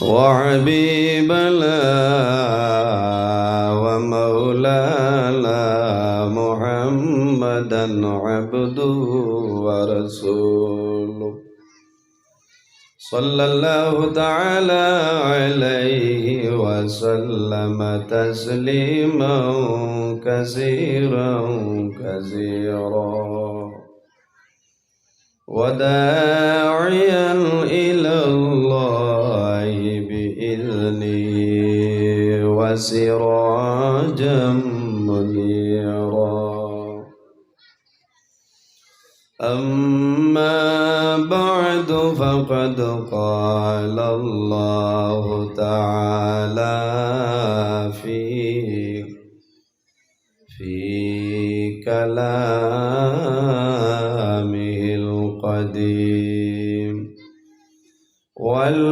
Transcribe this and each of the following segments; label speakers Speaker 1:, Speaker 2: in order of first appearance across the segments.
Speaker 1: وحبيبنا ومولانا محمدا عبده ورسوله صلى الله تعالى عليه وسلم تسليما كثيرا وداعيا إلى الله بإذنه وسراجا منيرا. أما بعد فقد قال الله تعالى في كلامه القديم والفرقان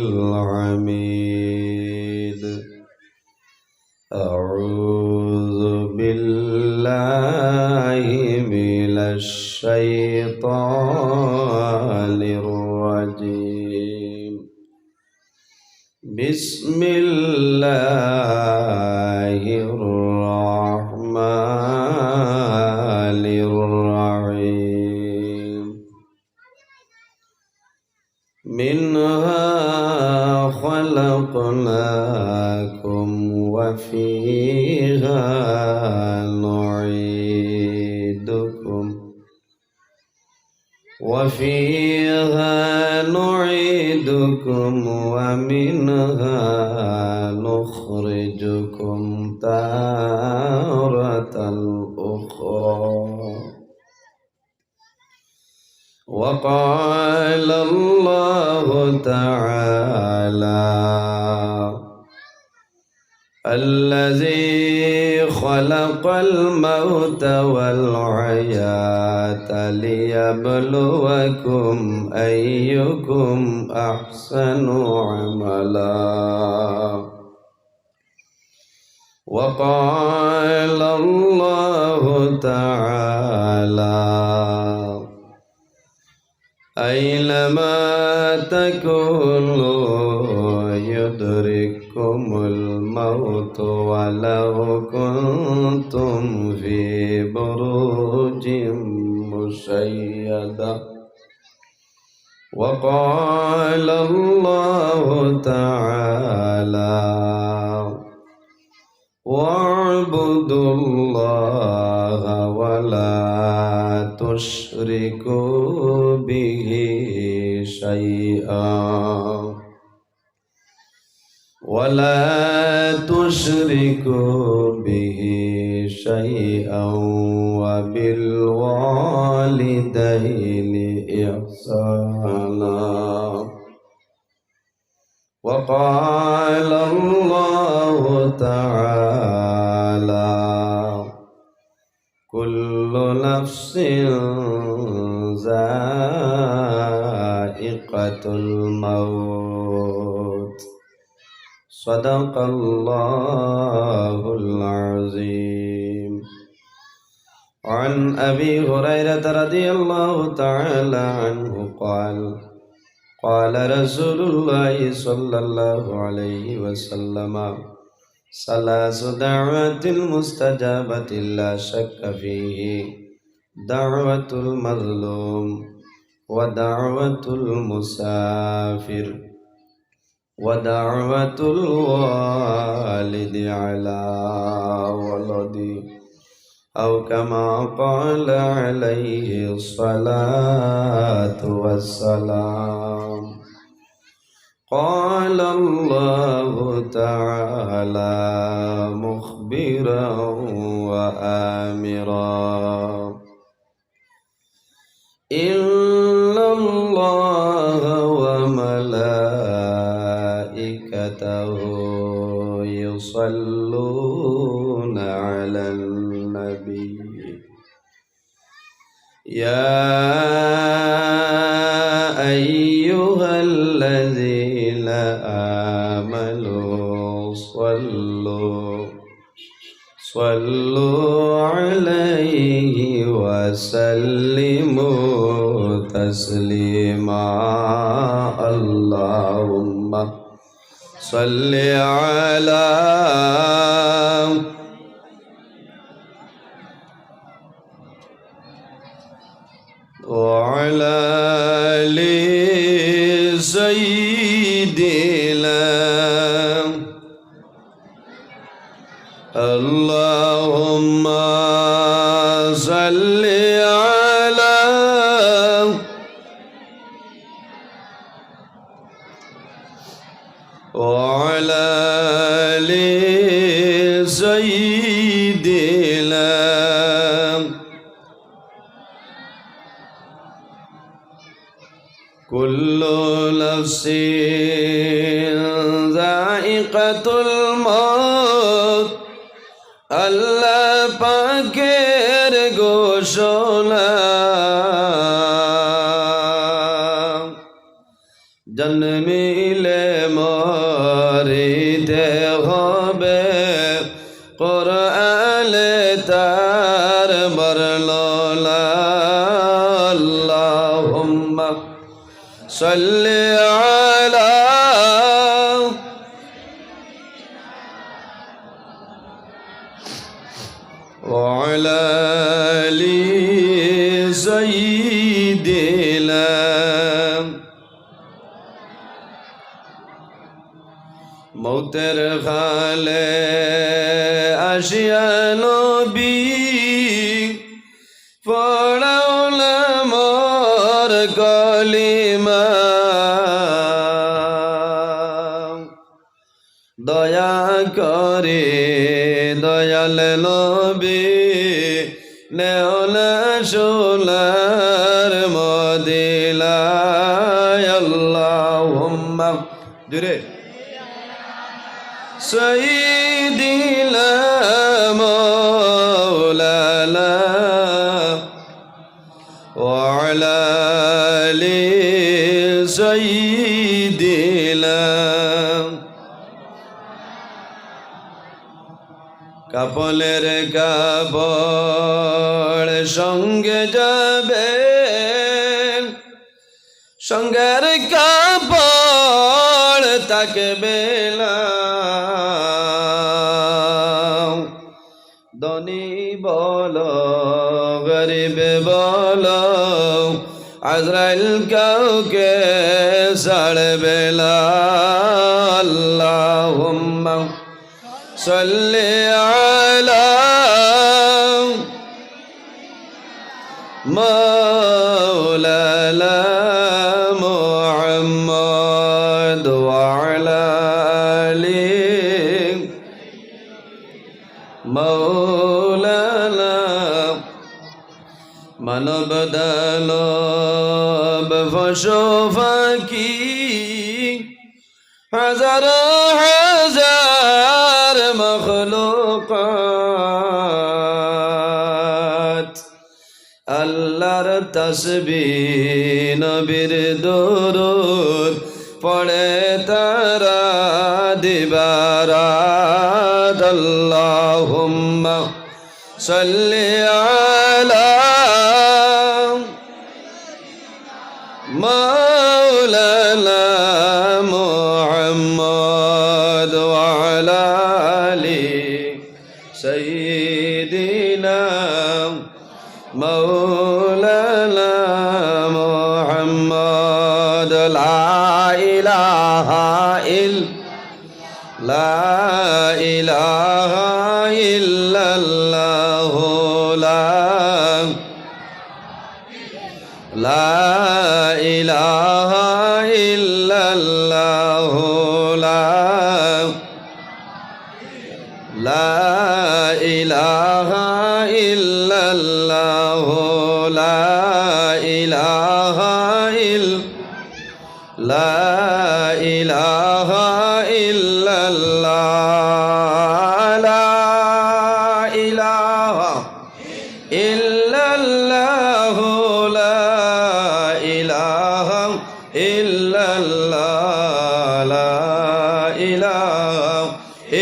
Speaker 1: الحميد. أعوذ بالله من الشيطان الرجيم. بسم الله الرحمن الرحيم. منها خلقناكم وفيها نعيدكم ومنها نخرجكم تارة أخرى. وقال الله تعالى: الذي خلق الموت والحياة ليبلوكم أيكم أحسن عملا. وقال الله تعالى: أينما تكونوا يدرككم الموت ولو كنتم في بروج مشيدة. وقال الله تعالى: واعبدوا الله ولا تشركوا به شيئا وبالوالدين إحسانا. وقال الله تعالى: كل نفس ذائقة الموت. صدق الله العظيم. عن أبي هريرة رضي الله تعالى عنه قال: قال رسول الله صلى الله عليه وسلم: ثلاث دعوات مستجابة لا شك فيه: دعوة المظلوم ودعوة المسافر ودعوة الوالد على ولده، أو كما قال عليه الصلاة والسلام. قال الله تعالى مخبرا وآمرا: إن الله وملائكته يصلون على النبي يا أيها الذين آمنوا صلوا عليه وسلموا تسليما اللهم صل على وعلى آل سيدنا اللهم صل على وعلى آل سيدنا كل نفس ذائقة الموت আল্লাহ পাকের ঘোষণা জন্মিলে মরিতে হবে কোরআনে তার বর্ণনা আল্লাহুম্মা সাল্লি আলা وعلى آل سيدنا মৌতের খালে আসিয়া নবী পড়াওলা মোর কলিমা দয়া করে দয়াল নবী নেওনা সোনার মদিনায় আল্লাহুম্মা জুরে সাইয়্যিদিনা মাওলানা ওয়া আলা আলি সাইয়্যিদিনা কাপলের কাপড় সঙ্গে যাবে সঙ্গের কাপড় থাকবে না ধনী বলো গরিব বলো আজরাইল কাউকে ছাড়বে না আল্লাহুম্মা সাল্লি আলা মাওলানা মুহাম্মদ ওয়া আলা আলি মাওলানা মানব দানব পশু পাখি হাজার হাজার মখলুকাত আল্লাহর তাসবিহ নবীর দরুদ পড়ে তারা দিবারাত আল্লাহুম্মা সাল্লি আলা মাওলানা মুহাম্মদ ওয়া আলা আলি সাইয়্যিদিনা মাওলানা মুহাম্মদ লা ইলাহা ইল্লাল্লাহ লা ইলাহা ইল্লাল্লাহ লা ইলাহা ইল্লাল্লাহ লা ইলাহা লা ইলাহা ইল্লাল্লাহ লা ইলাহা ইল্লাল্লাহ লা ইলাহা ইল্লাল্লাহ লা ইলাহা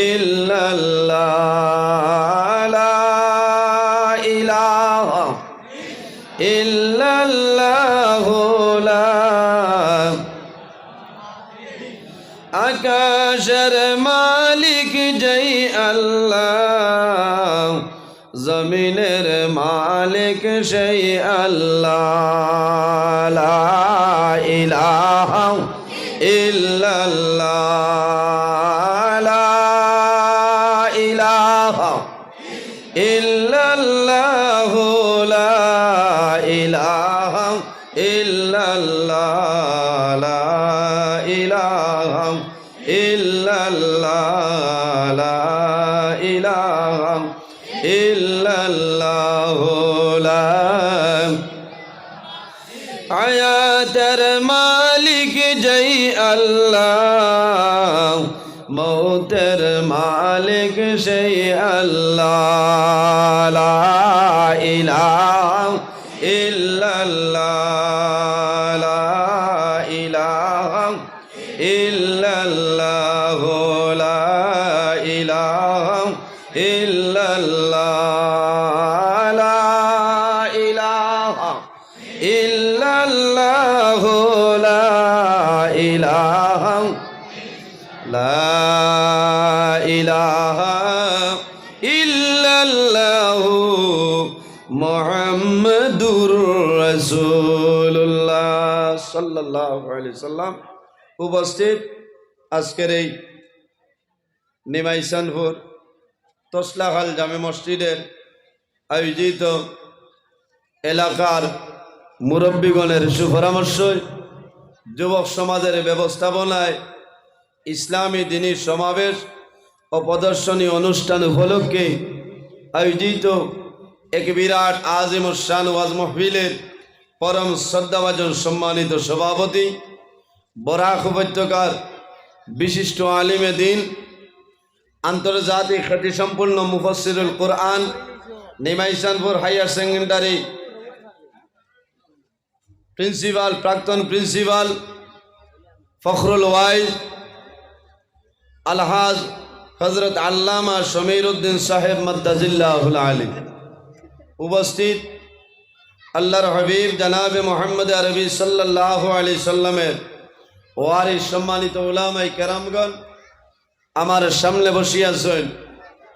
Speaker 1: ইল্লাল্লাহ লা ইলাহা ইল্লাল্লাহ লা আকাশের মালিক যেই আল্লাহ, জমিনের মালিক সেই আল্লাহ। লা ইলাহা ইল্লাল্লাহ, লা ইলাহা ইল্লাল্লাহ, লা ইলাহা ইল্লাল্লাহ, লা ইলাহা ইল্লাল্লাহ, লা ইলাহা ইল্লাল্লাহ। লা হায়াতের মালিক যেই আল্লাহ, মৌতের মালিক সেই আল্লাহ। লা ইলাহা ইল্লাল্লাহ, লা ইলাহা ইল্লাল্লাহ, লা ইলাহা ইল্লাল্লাহ, লা ইলাহা ইল্লাল্লাহ, লা ইলাহা লা ইলাহা ইল্লাল্লাহ মুহাম্মাদুর রাসূলুল্লাহ সাল্লাল্লাহু আলাইহি সাল্লাম। উপস্থিত আজকের এই নিমাইসানপুর তোসলাখাল জামে মসজিদের আয়োজিত এলাকার মুরব্বীগণের সুপরামর্শ, যুবক সমাজের ব্যবস্থাপনায় ইসলামী দ্বীনী সমাবেশ ও প্রদর্শনী অনুষ্ঠান উপলক্ষে আয়োজিত এক বিরাট আজিমুশান ওয়াজ মাহফিলের পরম শ্রদ্ধাভাজন সম্মানিত সভাপতি, বরাক উপত্যকার বিশিষ্ট আলিমে দ্বীন, আন্তর্জাতিক খ্যাতিসম্পন্ন মুফাসসিরুল কোরআন, নিমাইসানপুর হাইয়ার সেকেন্ডারি প্রিন্সিপাল, প্রাক্তন প্রিন্সিপাল ফখরুল ওয়াইজ আলহাজ হজরত আল্লামা সমীর উদ্দিন সাহেব মাদ্দাজিল্লাহুল আলী। উপস্থিত আল্লাহর হাবিব জনাবে মোহাম্মদ আরবি সাল্লাল্লাহু আলাইহি সাল্লামের ওয়ারিস সম্মানিত উলামায়ে কেরামগণ, আমার সামনে বসিয়াছেন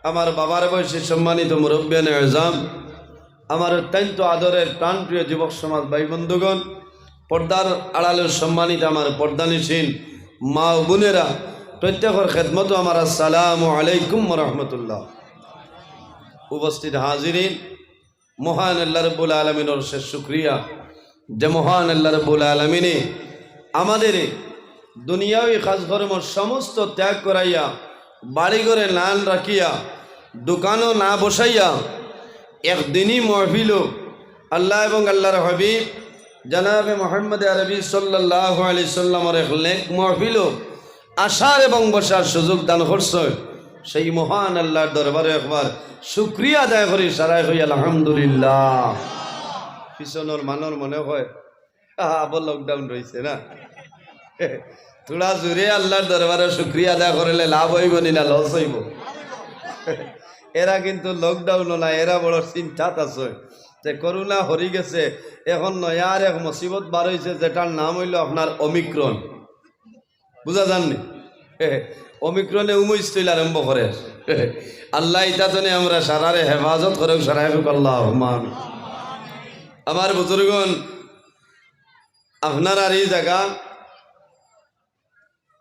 Speaker 1: আমার বাবার বয়সী সম্মানিত মুরব্বিয়ানে আযম, আমার অত্যন্ত আদরের প্রাণপ্রিয় যুবক সমাজ ভাই বন্ধুগণ, পর্দার আড়ালের সম্মানিত আমার পর্দানিসীন মা ও বোনেরা, প্রত্যেকের খেদমত আমার আসসালামু আলাইকুম ওয়া রাহমাতুল্লাহ। উপস্থিত হাজিরিন, মহান আল্লাহ রাব্বুল আলামিনের শেষ শুকরিয়া যে মহান আল্লাহ রাব্বুল আলামিনে আমাদের দুনিয়াবি কাজকর্ম সমস্ত ত্যাগ করাইয়া, বাড়ি ঘরে নান রাখিয়া, দোকানও না বসাইয়া একদিনই মহফিল আল্লাহ এবং আল্লাহর হাবিব জনাবে মোহাম্মদ আরবি সাল্লাল্লাহু আলাইহি সাল্লামের এক নেক মহফিল আসার এবং বসার সুযোগ দান করছে। সেই মহান আল্লাহর দরবারে একবার শুকরিয়া আদায় করি, সারাই হই আলহামদুলিল্লাহ। পিছনের মানুষ মনে হয় আবার লকডাউন রয়েছে না, থোড়া জোরে আল্লাহর দরবারে শুকরিয়া আদায় করলে লাভ হইব না লস হইব। এরা কিন্তু লকডাউনও না, এরা বড় চিন্তাত আছে যে করোনা হরি গেছে, এখন নয়ার এক মুসিবত বার হয়েছে যেটার নাম হইল আপনার অমিক্রন। বুঝা যাননি? অমিক্রনে উমৈস্থিল আরম্ভ করে। আল্লাহ ইতাতনে আমরা সারারে হেফাজত করে, সারা আল্লাহুম্মা আমিন। আমার বুজুর্গণ, আপনার আর এই জায়গা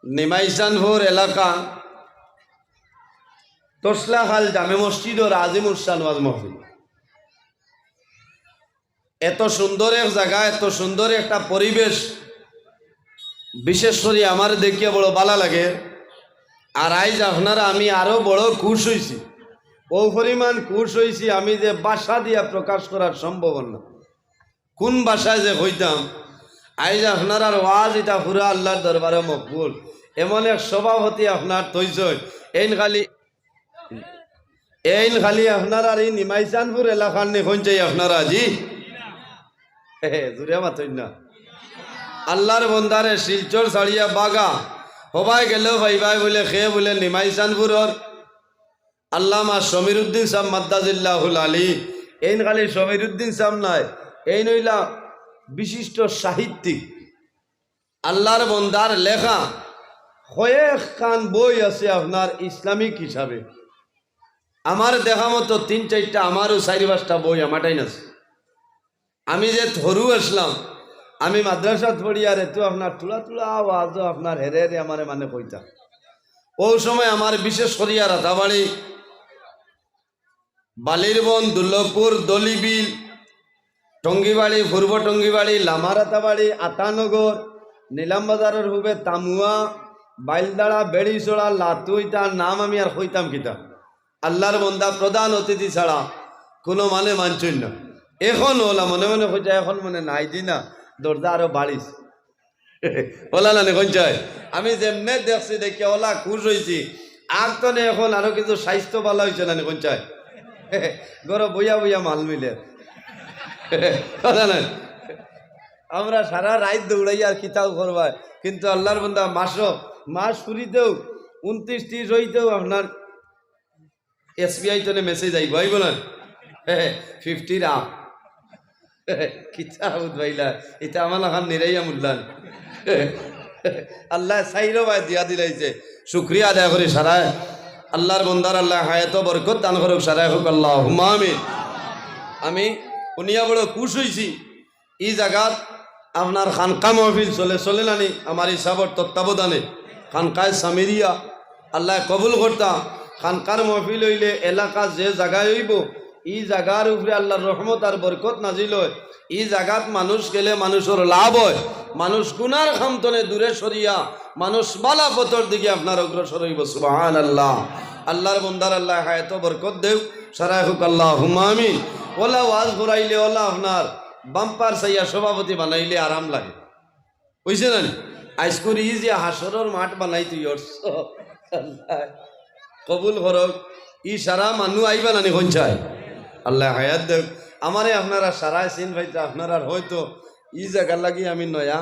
Speaker 1: নিমাইসানপুর এলাকা তোসলাখাল জামে মসজিদ ও আজিমুশান ওয়াজ মাহফিল, এত সুন্দর এক জায়গা, এত সুন্দর একটা পরিবেশ, বিশেষ করে আমার দেখিয়ে বড় ভালো লাগে। আর আইজ আপনারা আমি আরো বড় খুশ হয়েছি, ও পরিমাণ খুশ হয়েছি আমি যে ভাষা দিয়া প্রকাশ করার সম্ভব না। কোন ভাষায় যে হইতাম, আইজ আপনার আর ওয়াজ এটা পুরা আল্লাহর দরবারে মকবুল। এমন এক সভাপতি আপনার তৈজ এইন খালি আপনার আর এই নিমাইসানপুর এলাকার নিখন চাই আপনারা জি জুড়ে মাতই না। আল্লাহর বন্দারে শিলচর ছাড়িয়া বাগা হবাই গেলেও ভাই ভাই বলে খেয়ে বলে নিমাইসানপুরর আল্লামা সমীর উদ্দিন সাহেব মাদ্দাজিল্লাহুল আলী। এইন খালি সমীর উদ্দিন সাহেব নাই, এই নইলা বিশিষ্ট সাহিত্যিক, আল্লাহর বন্দার লেখা কয়েক খান বই আছে আপনার ইসলামিক হিসাবে। আমার দেখা মতো 3-4টা, আমারও 4-5টা বই আমারটাই আছে। আমি যে ধরু আসলাম, আমি মাদ্রাসা পড়ি, আর এতো আপনার তুলা তুলা আওয়াজও আপনার হেরে হেরে আমার মানে কইতা। ও সময় আমার বিশেষ করিয়া রাতাবাড়ি, বালিরবন, দুর্লভপুর, দলিবিল, টঙ্গিবাড়ি, পূর্ব টঙ্গিবাড়ি, লামারাতাবাড়ি, আতানগর, নীলামবাজারের হুবে তামুয়া, বাইলদাড়া, বেড়িছড়া, লাতুই, তার নাম আমি আর কইতাম কিতা। আল্লাহর বন্দা প্রধান অতিথি ছাড়া কোনো মানে মানছই না। এখন ওলা মনে মনে কইতা, এখন মনে নাই দি না, দরজা আরো বাড়িস ওলা না কইছায়। আমি যেমনে দেখছি দেখি ওলা খুশ হয়েছি। আর তো এখন আরো কিছু স্বাস্থ্য ভালো হয়েছে না কইছায়, গরো বইয়া বইয়া মাল মিলে আমরা সারা রাত দৌড়াই আর খিতাও করবাই। কিন্তু আল্লাহর বন্দা মাস ফুরিতেও 29-30 হইতেও আপনার SBI তো মেসেজ আইব, আইব না 50 আপ কিতা ভাইলা, এটা আমার এখন নিরাইয়া মূল্যান আল্লাহ সাইরো ভাই দিয়া দিলাইছে। শুক্রিয়া আদায় করি সারা আল্লাহর বন্দার আল্লাহ হায়াত বরকত দান করুক, সারাই হোক আল্লাহুম্মা আমিন। আমি শুনিয়া বড় খুশ হয়েছি। এই জায়গাত আপনার খানকা মহফিল চলে নানি আমার হিসাবর তত্ত্বাবধানে খানকায় সামিরিয়া আল্লাহ কবুল করতা। খানকার মহফিল হইলে এলাকা যে জায়গায় হইব, এই জায়গার উপরে আল্লাহর রহমত আর বরকত নাজিল হয়। এই জায়গাত মানুষ গেলে মানুষের লাভ হয়, মানুষ গুনার খামতনে দূরে সরিয়া মানুষ বালা পথর দিকে আপনার অগ্রসর হইব। সুবহানাল্লাহ। আল্লাহর বন্দার আল্লাহ হায়াত বরকত দেও, সারাই হোক আল্লাহুম্মা আমিন। ওলা ওয়াজ ঘুরাইলে ওলা আপনার বাম্পার চাইয়া সভাপতি বানাইলে আরাম লাগে, বুঝছে না? আজকুর ই যে হাসরের মাঠ বানাই তুই কবুল করক। ই সারা মানুষ আইবা নানি কঞ্চায় আল্লাহ হায়াত দেব। আমারে আপনারা সারায় চিন ভাইটা, আপনারা হয়তো ই জায়গার লাগি আমি নয়া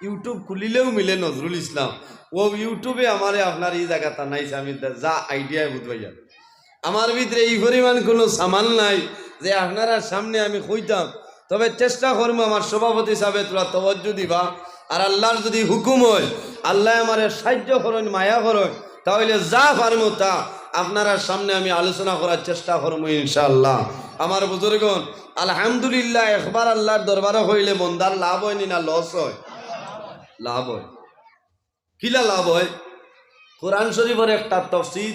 Speaker 1: ইউটিউব খুলিলেও মিলে নজরুল ইসলাম, ও ইউটিউবে আমারে আপনার এই জায়গাটা নাইছে। আমি যা আইডিয়া বুঝবাইয়া আমার ভিতরে এই পরিমাণ কোনো সামান নাই যে আপনারা সামনে আমি কইতাম। তবে চেষ্টা করবো আমার সভাপতি সাহেব তোরা তবজ্জু দিবা, আর আল্লাহর যদি হুকুম হয় আল্লাহ আমারে সাহায্য করেন, মায়া করেন, তাহলে যা পারবো তা আপনারা সামনে আমি আলোচনা করার চেষ্টা করবো ইনশাআল্লাহ। আমার বুজুর্গণ, আলহামদুলিল্লাহ একবার আল্লাহর দরবারে হইলে মন্দার লাভ হয়নি না লস হয়? লাভ হয়। কিলা লাভ হয়? কোরআন শরীফের একটা তফসির,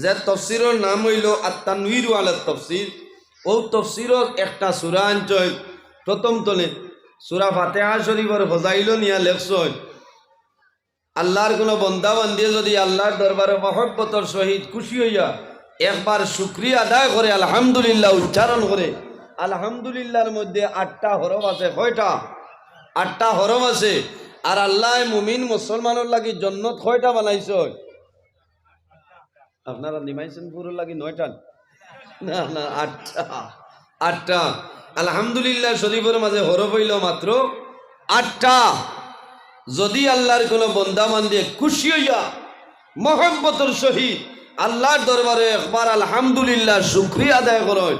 Speaker 1: যে তফসিরের নাম হইল আত-তানওয়ীর আলা তফসির। ও তফসিরর একটা সূরা আনছয় প্রথম তলে, সূরা ফাতিহা শরীফের ফজাইল নিয়া লেখছয় আল্লাহর কোনো বন্দা বান্দিয়ে যদি আল্লাহর দরবারে মহব্বতর সহিত খুশি হইয়া একবার শুকরিয়া আদায় করে আলহামদুলিল্লাহ উচ্চারণ করে, আলহামদুলিল্লাহর মধ্যে 8টা হরফ আছে। কয়টা? 8টা হরফ আছে। আর আল্লাহ মুমিন মুসলমানের লাগি জান্নাত কয়টা বানাইছে? আপনারা নিমাইছেন পুরো লাগি 9টা? না না, 8টা। আলহামদুলিল্লাহ শরীফের মাঝে হরফ হইল মাত্র 8টা। যদি আল্লাহর কোনো বন্দা বান্দে খুশি হইয়া মহব্বতের সহিত আল্লাহর দরবারে একবার আলহামদুলিল্লাহ শুকরিয়া আদায় করেন,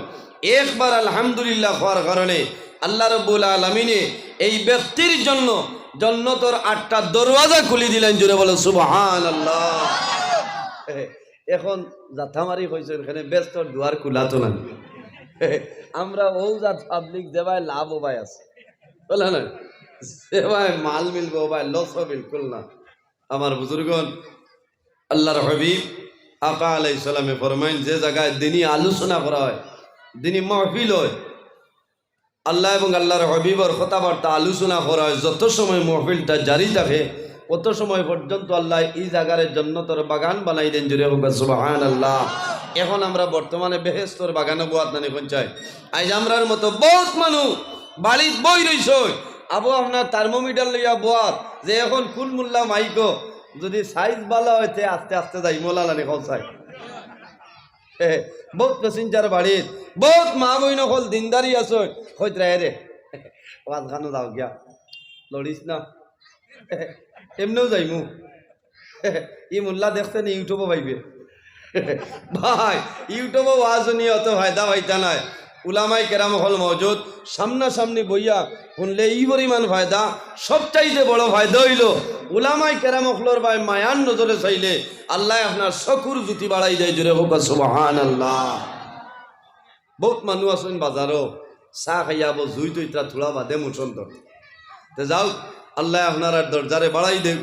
Speaker 1: একবার আলহামদুলিল্লাহ হওয়ার কারণে আল্লাহ রাব্বুল আলামিনে এই ব্যক্তির জন্য জান্নাতের 8টা দরওয়াজা খুলে দিলেন। জুড়ে বলো সুবহানাল্লাহ। এখন জাথামারি হয়েছে এখানে ব্যস্ত দুয়ার খুলাতো না। আমরা ও জাত পাবলিক দেবায় লাভ ভাই আছে, বলে না সেবায় মাল মিলবো ভাই, লস বিলকুল না। আমার বুজুর্গণ, আল্লাহর হাবিব আকা আলাইহিস সালামে ফরমাইন, যে জায়গায় দিনই আলোচনা করা হয়, দিনই মাহফিল হয়, আল্লাহ এবং আল্লাহর হাবিবর কথাবার্তা আলোচনা করা হয়, যত সময় মাহফিলটা জারি থাকে কত সময় পর্যন্ত আল্লাহ এই জায়গার জান্নাতের বাগান বানাই দেন। জুড়ে হোক সুবহানাল্লাহ। এখন আমরা বর্তমানে বেহেশতের বাগানে বোয়াত নানি পঞ্চায়েত, আজ আমরার মতো বহুত মানুষ বাড়িত বই রইছ, আবু আপনার থার্মোমিটার লইয়া বোয়াত যে এখন কোন মূল্যা মাইকো যদি সাইজ ভালো হয়েছে আস্তে আস্তে যাই মোলা নানি খাই। বহুত প্যাসেঞ্জার বাড়িত, বহুত মা বই নকল দিনদারি আছো হইত রে রে ওয়াজ খানো যাও গিয়া লড়িস না, এমনিও যাইমু। ই মোল্লা দেখছেন ইউটিউবও পাইবে ভাই, ইউটিউবও ওয়াজ নিয়ে অত ফায়দা পাইতা নাই। উলামায়ে কেরাম হল মওজুদ, সামনাসামনি বইয়া শুনলে এই পরিমাণ ফায়দা। সবচাইতে বড় ফায়দা হইল উলামায়ে কেরাম হলর ভাই মায়ান নজরে চাইলে আল্লাহ আপনার চকুর জ্যোতি বাড়াই দেয়। জোরে হোক সুবহানাল্লাহ। বহুত মানুষ আছেন বাজারও চাহ খাইয়াব জুই তৈত্রা থোড়া বাদে মুচন তো যাও আল্লাহ আপনার দরজারে বাড়াই দেব।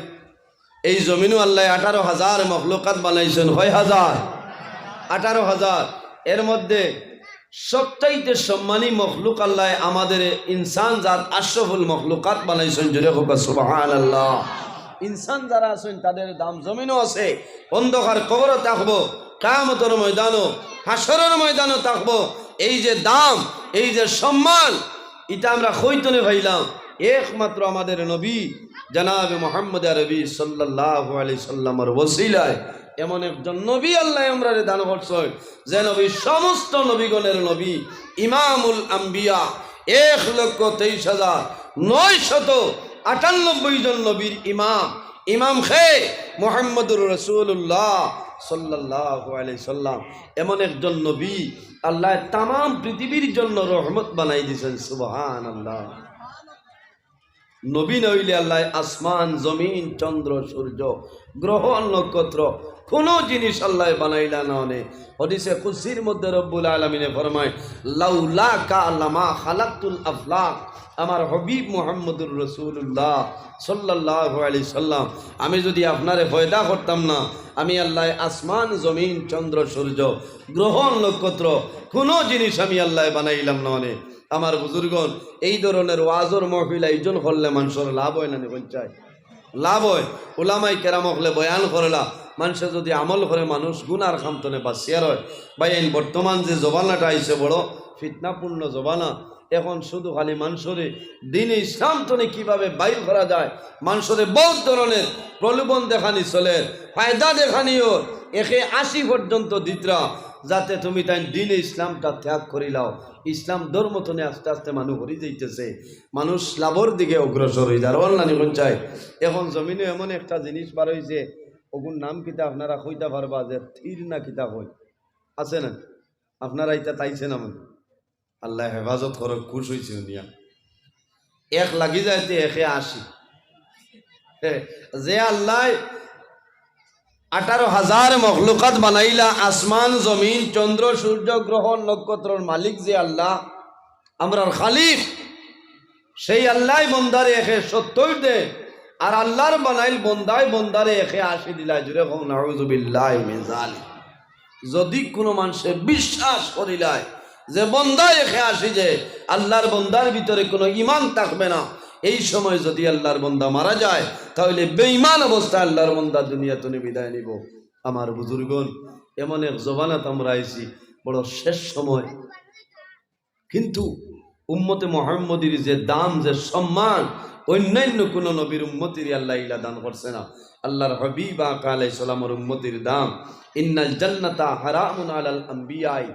Speaker 1: এই জমিনও আল্লাহ 18,000 মখলুকাত বানাইছেন। 6,000 18,000। এর মধ্যে সবচাইতে সম্মানী মখলুক আল্লাহ আমাদের ইনসান জাত আশরাফুল মখলুকাত বানাইছেন। জোরে হোক সুবহানাল্লাহ। ইনসান যারা আছেন তাদের দাম জমিনও আছে, অন্ধকার কবরও থাকবো, কিয়ামতের ময়দানও, হাসরের ময়দানও থাকবো। এই যে দাম, এই যে সম্মান, এটা আমরা কইতনে ভাইলাম একমাত্র আমাদের নবী জনাবে মুহাম্মদ আরবি সাল্লাল্লাহু আলাইহি সাল্লামের ওসিলায়। এমন একজন নবী আল্লাহ আমরা দান করছেন যে নবী সমস্ত নবীগণের নবী, ইমামুল আম্বিয়া, 1,23,998 জন নবীর ইমাম, ইমাম খে মুহাম্মদুর রাসূলুল্লাহ সাল্লাল্লাহু আলাইহি সাল্লাম। এমন একজন নবী আল্লাহ তামাম পৃথিবীর জন্য রহমত বানাই দিয়েছেন। সুবহানাল্লাহ। নবী নইলে আল্লাহ আসমান, জমিন, চন্দ্র, সূর্য, গ্রহ, নক্ষত্র কোনো জিনিস আল্লাহ বানাইলা না। হাদিসে কুদসির মধ্যে রব্বুল আলামিনে ফরমায়, লাউলা কা লামা খালাকতুল আফলাক। আমার হবিব মুহাম্মদুর রাসূলুল্লাহ সাল্লাল্লাহু আলাইহি সাল্লাম, আমি যদি আপনারে পয়দা করতাম না, আমি আল্লাহ আসমান, জমিন, চন্দ্র, সূর্য, গ্রহ, নক্ষত্র কোনো জিনিস আমি আল্লাহ বানাইলাম না। আমার বুজুর্গণ, এই ধরনের ওয়াজর মাহফিল আয়োজন করলে মানুষের লাভ হয় না? পঞ্চায়েত লাভ হয়। উলামায়ে কেরাম হলে বয়ান করলা, মানুষে যদি আমল করে মানুষ গুনার খামতনে বাঁচিয়ার হয়। ভাই এই বর্তমান যে জবানাটা আইছে বড় ফিতনাপূর্ণ জবানা। এখন শুধু খালি মানুষরে দিনে ইসলাম তনে কিভাবে বাইর করা যায়, মানুষরে বহুত ধরনের প্রলোভন দেখানি চলে, ফায়দা দেখানিও 180 পর্যন্ত দিতরা, যাতে তুমি তাই দিনে ইসলামটা ত্যাগ করিলাও। ইসলাম ধর্ম তনে আস্তে আস্তে মানুষ হরি যাইতেছে, মানুষ লাভর দিকে অগ্রসর হয়ে যার অনলাইনে পঞ্চায়। এখন জমিনে এমন একটা জিনিস বার হয়েছে, ওগুন নাম কিতা আপনারা কইতে পারবা যে থির না কিতা কই আছে না? আপনারা এটা তাইছেন আমার আল্লাহ হেফাজত করো, খুশ হয়েছে দুনিয়া। 1 লাগি যাইতে 180। যে আল্লাহ 18,000 মখলুকাত বানাইলা, আসমান, জমিন, চন্দ্র, সূর্য, গ্রহ, নক্ষত্রর মালিক যে আল্লাহ, আমরার খালিক, সেই আল্লাহ বন্দারে 170 দে, আর আল্লাহর বানাইল বন্দায় বন্দারে 180 দিলা। জুড়ে কও নাউযুবিল্লাহি মিন যালিক। যদি কোনো মানুষে বিশ্বাস করিলায় যে বন্দায় 180 যে আল্লাহর বন্দার ভিতরে কোনো ঈমান থাকবে না, এই সময় যদি আল্লাহর বন্দা মারা যায় তাহলে বেঈমান অবস্থায় আল্লাহর বন্দা দুনিয়া থেকে বিদায় নিব। আমার বুজুর্গণ, এমন এক জবানাত আমরা আইছি বড় শেষ সময়, কিন্তু উম্মতে মুহাম্মদীর যে দাম, যে সম্মান অন্যান্য কোন নবীর উম্মতির আল্লাহ ইলা দান করছে না। আল্লাহর হাবিব আকা আলাইহিস সালামের উম্মতির দাম, ইন্নাল জান্নাতা হারামুন আলাল আম্বিয়াই।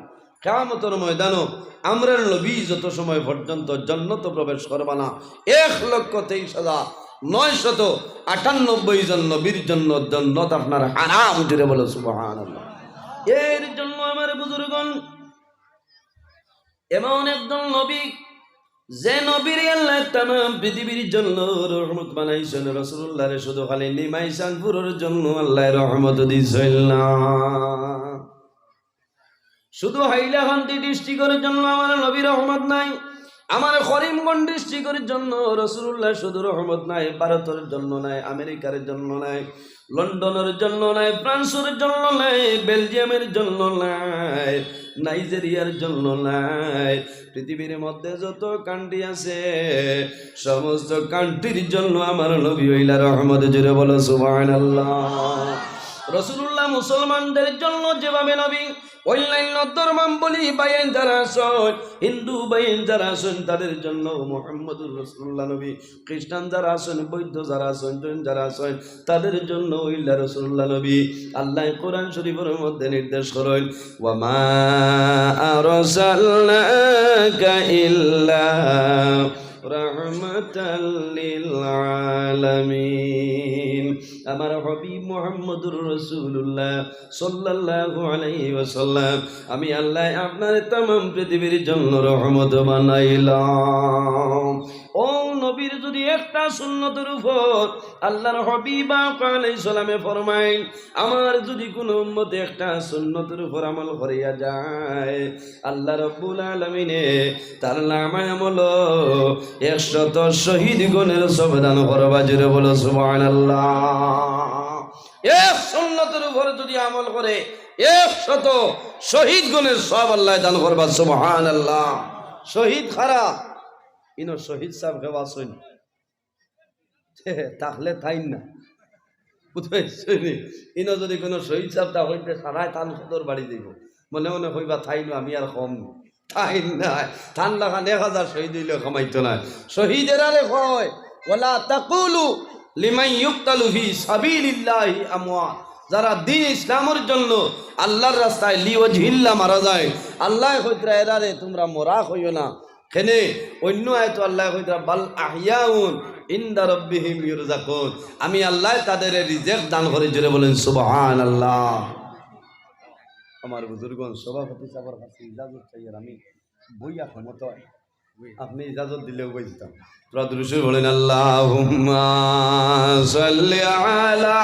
Speaker 1: কিয়ামতের ময়দানও আমরার নবী যত সময় পর্যন্ত জান্নাত প্রবেশ করবে না, 1,23,998 জন নবীর জন্য জান্নাত আপনার হারাম। জুড়ে বলো সুবহানাল্লাহ। এর জন্য আমার বুজুর্গণ, এমন একজন নবী যে নবীর আল্লাহ তামাম পৃথিবীর জন্য রহমত বানাইছেন। রাসূলুল্লাহ রে শুধু খালি নিমাইশান পুরোর জন্য আল্লাহ রহমত দিয়েছেন না, শুধু হাইলাকান্দি ডিস্ট্রিক্টের জন্য আমার নবী রহমত নাই, আমার করিমগঞ্জ ডিস্ট্রিক্টের জন্য রাসূলুল্লাহ শুধু রহমত নাই, ভারতের জন্য নাই, আমেরিকার জন্য নাই, লন্ডনের জন্য নাই, ফ্রান্সের জন্য নাই, বেলজিয়ামের জন্য নাই, নাইজেরিয়ার জন্য নাই। পৃথিবীর মধ্যে যত কান্ট্রি আছে সমস্ত কান্ট্রির জন্য আমার নবী হইলা রহমত। জুড়ে বলো সুবহানাল্লাহ। রাসূলুল্লাহ মুসলমানদের জন্য যেভাবে নবী অন্যান্য ধর্মাবলী বাইন যারা আছেন, হিন্দু বাইন যারা আছেন তাদের জন্য মুহাম্মদুর রাসূলুল্লাহ নবী, খ্রিস্টান যারা আছেন, বৌদ্ধ যারা আছেন, জৈন যারা আছেন তাদের জন্য হইলা রাসূলুল্লাহ নবী। আল্লাহ কোরআন শরীফের মধ্যে নির্দেশ করেন, ওয়া মা আরসালনাকা ইল্লা রাহমাতাল লিল আলামিন। আমার হাবিব মুহাম্মদুর রাসূলুল্লাহ সাল্লাল্লাহু আলাইহি ওয়াসাল্লাম, আমি আল্লাহ আপনার तमाम পৃথিবীর জন্য রহমত বানাইলাম। ও নবীর যদি একটা সুন্নতের উপর আল্লাহর হাবিব আলাইহিস সালামে ফরমাইল, আমার যদি কোনো উম্মত একটা সুন্নতের উপর আমল করিয়া যায়, আল্লাহ রাব্বুল আলামিনে তার নামায় আমল 100 শহীদ গণের সবদান করবা। জোরে বলো সুবহানাল্লাহ। এক সুন্নতের উপর যদি আমল করে 100 শহীদ গণের সব আল্লাহ দান করবা। সুবহানাল্লাহ। শহীদ খারা ইনো শহীদ সাহেব কেবা শুন তাহলে তাই না বুঝতে ইনো যদি কোনো শহীদ সাহেব তা হইতে সারায় তান সদর বাড়ি দিব, মনে মনে হইবা তাই না আমি আর কম তাই নাই। থান লাখান 1000 শহীদ হইলে কামাইতো না। শহীদের আরে হয় ওয়ালা তাকুলু লিমান ইউক্তালু ফি সাবিলিল্লাহি আমওয়াত, যারা দ্বীন ইসলামের জন্য আল্লাহর রাস্তায় লিওয়াজহিল্লাহ মারা যায়, আল্লাহ কইতরা এরারে তোমরা মরা হইও না। কেনে অন্য আয়াত আল্লাহ কইতরা বাল আহইয়াউন ইনদা রাব্বিহিম ইরযাকুন, আমি আল্লাহ তাদের রিজিক দান করে। জোরে বলেন সুবহানাল্লাহ। আমার বুজুর্গগণ সভাপতি সাহেবের কাছে ইজাজত চাই, আর আমি বইয়া ক্ষমতা আপনি ইজাজত দিলেও বইতাম। তোরা দুরূদ বলেন আল্লাহুম্মা সাল্লি আলা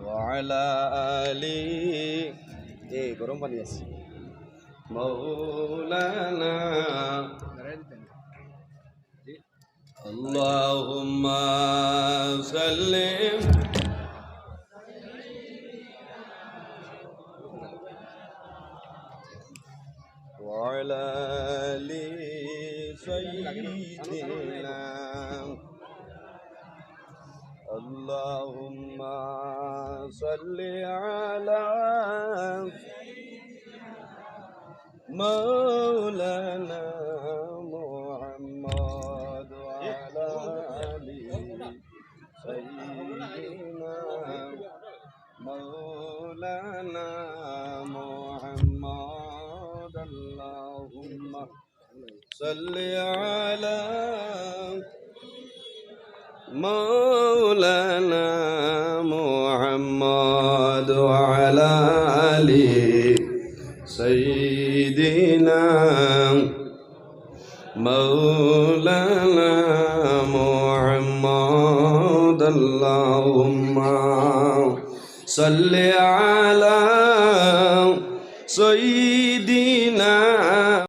Speaker 1: ওয়া আলা আলি গরম পানি আছে মাওলানা আল্লাহুম্মা সাল্লি ওয়া আলা আলি সাইয়্যিদিনা আল্লাহুম্মা সাল্লি আলা মাওলানা মুহাম্মদ ওয়া আলা আলি সাইয়্যিদিনা মাওলানা মুহাম্মদ আল্লাহুম্মা সাল্লি আলা মাওলানা মুহাম্মদ ওয়া আলা আলি সাইয়্যিদিনা মাওলানা মুহাম্মদ আল্লাহুম্মা সাল্লি আলা সাইয়্যিদিনা